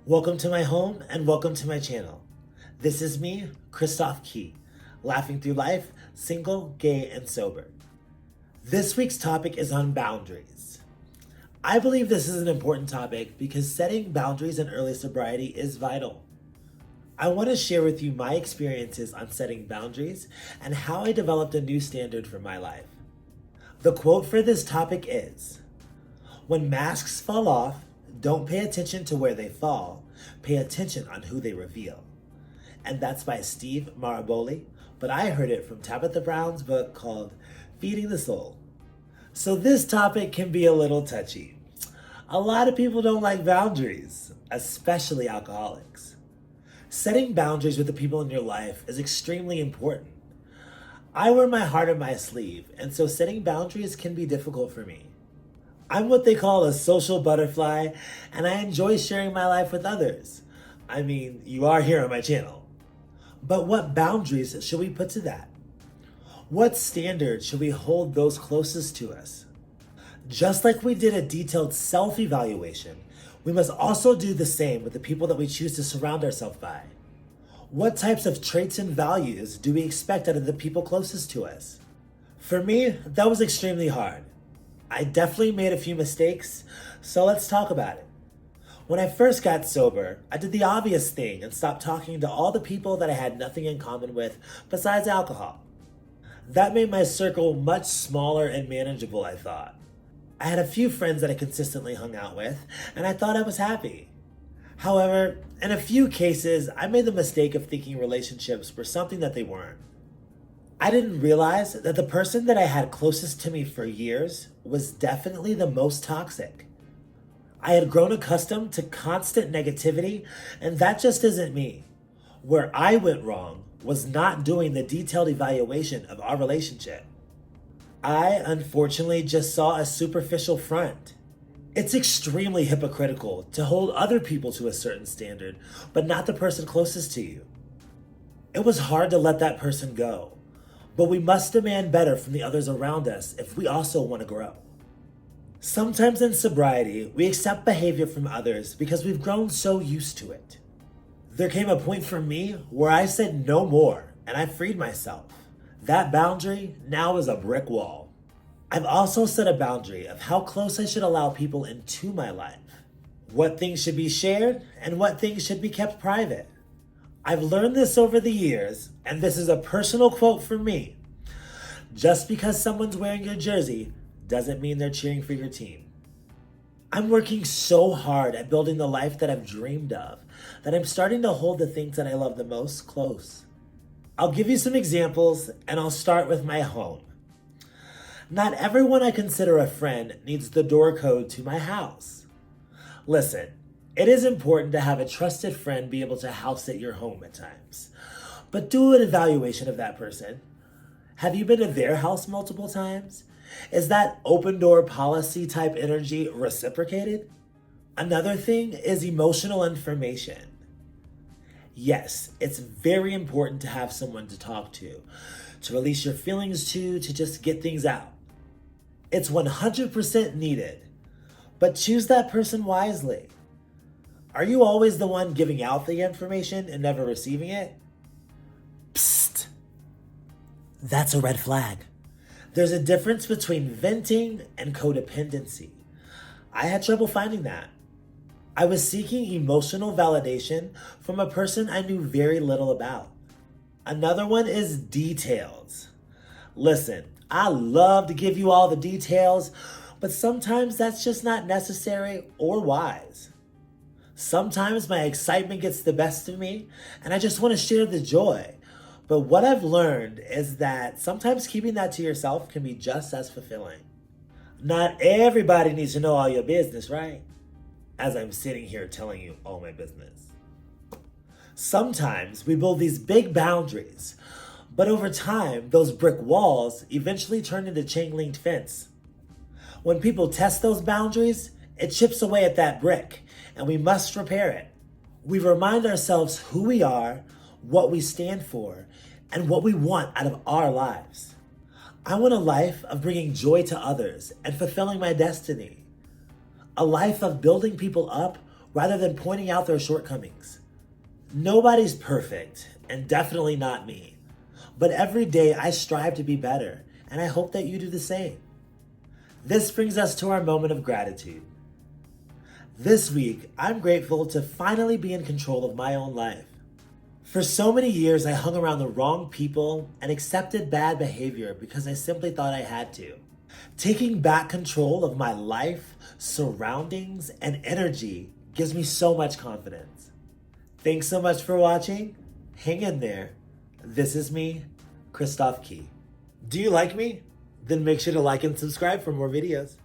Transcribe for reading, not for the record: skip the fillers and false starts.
Welcome to my home and welcome to my channel. This is me, Christoph Key, laughing through life, single, gay, and sober. This week's topic is on boundaries. I believe this is an important topic because setting boundaries in early sobriety is vital. I want to share with you my experiences on setting boundaries and how I developed a new standard for my life. The quote for this topic is, "When masks fall off, don't pay attention to where they fall, pay attention on who they reveal." And that's by Steve Maraboli, but I heard it from Tabitha Brown's book called Feeding the Soul. So this topic can be a little touchy. A lot of people don't like boundaries, especially alcoholics. Setting boundaries with the people in your life is extremely important. I wear my heart on my sleeve, and so setting boundaries can be difficult for me. I'm what they call a social butterfly, and I enjoy sharing my life with others. I mean, you are here on my channel. But what boundaries should we put to that? What standards should we hold those closest to us? Just like we did a detailed self-evaluation, we must also do the same with the people that we choose to surround ourselves by. What types of traits and values do we expect out of the people closest to us? For me, that was extremely hard. I definitely made a few mistakes, so let's talk about it. When I first got sober, I did the obvious thing and stopped talking to all the people that I had nothing in common with besides alcohol. That made my circle much smaller and manageable, I thought. I had a few friends that I consistently hung out with, and I thought I was happy. However, in a few cases, I made the mistake of thinking relationships were something that they weren't. I didn't realize that the person that I had closest to me for years was definitely the most toxic. I had grown accustomed to constant negativity, and that just isn't me. Where I went wrong was not doing the detailed evaluation of our relationship. I, unfortunately, just saw a superficial front. It's extremely hypocritical to hold other people to a certain standard, but not the person closest to you. It was hard to let that person go. But we must demand better from the others around us if we also want to grow. Sometimes in sobriety, we accept behavior from others because we've grown so used to it. There came a point for me where I said no more and I freed myself. That boundary now is a brick wall. I've also set a boundary of how close I should allow people into my life, what things should be shared and what things should be kept private. I've learned this over the years, and this is a personal quote from me. Just because someone's wearing your jersey doesn't mean they're cheering for your team. I'm working so hard at building the life that I've dreamed of that I'm starting to hold the things that I love the most close. I'll give you some examples, and I'll start with my home. Not everyone I consider a friend needs the door code to my house. Listen, it is important to have a trusted friend be able to house at your home at times. But do an evaluation of that person. Have you been to their house multiple times? Is that open door policy type energy reciprocated? Another thing is emotional information. Yes, it's very important to have someone to talk to release your feelings to just get things out. It's 100% needed, but choose that person wisely. Are you always the one giving out the information and never receiving it? Psst. That's a red flag. There's a difference between venting and codependency. I had trouble finding that. I was seeking emotional validation from a person I knew very little about. Another one is details. Listen, I love to give you all the details, but sometimes that's just not necessary or wise. Sometimes my excitement gets the best of me, and I just want to share the joy. But what I've learned is that sometimes keeping that to yourself can be just as fulfilling. Not everybody needs to know all your business, right? As I'm sitting here telling you all my business. Sometimes we build these big boundaries, but over time, those brick walls eventually turn into chain-linked fence. When people test those boundaries, it chips away at that brick, and we must repair it. We remind ourselves who we are, what we stand for, and what we want out of our lives. I want a life of bringing joy to others and fulfilling my destiny. A life of building people up rather than pointing out their shortcomings. Nobody's perfect, and definitely not me. But every day I strive to be better, and I hope that you do the same. This brings us to our moment of gratitude. This week, I'm grateful to finally be in control of my own life. For so many years, I hung around the wrong people and accepted bad behavior because I simply thought I had to. Taking back control of my life, surroundings, and energy gives me so much confidence. Thanks so much for watching. Hang in there. This is me, Christoph Key. Do you like me? Then make sure to like and subscribe for more videos.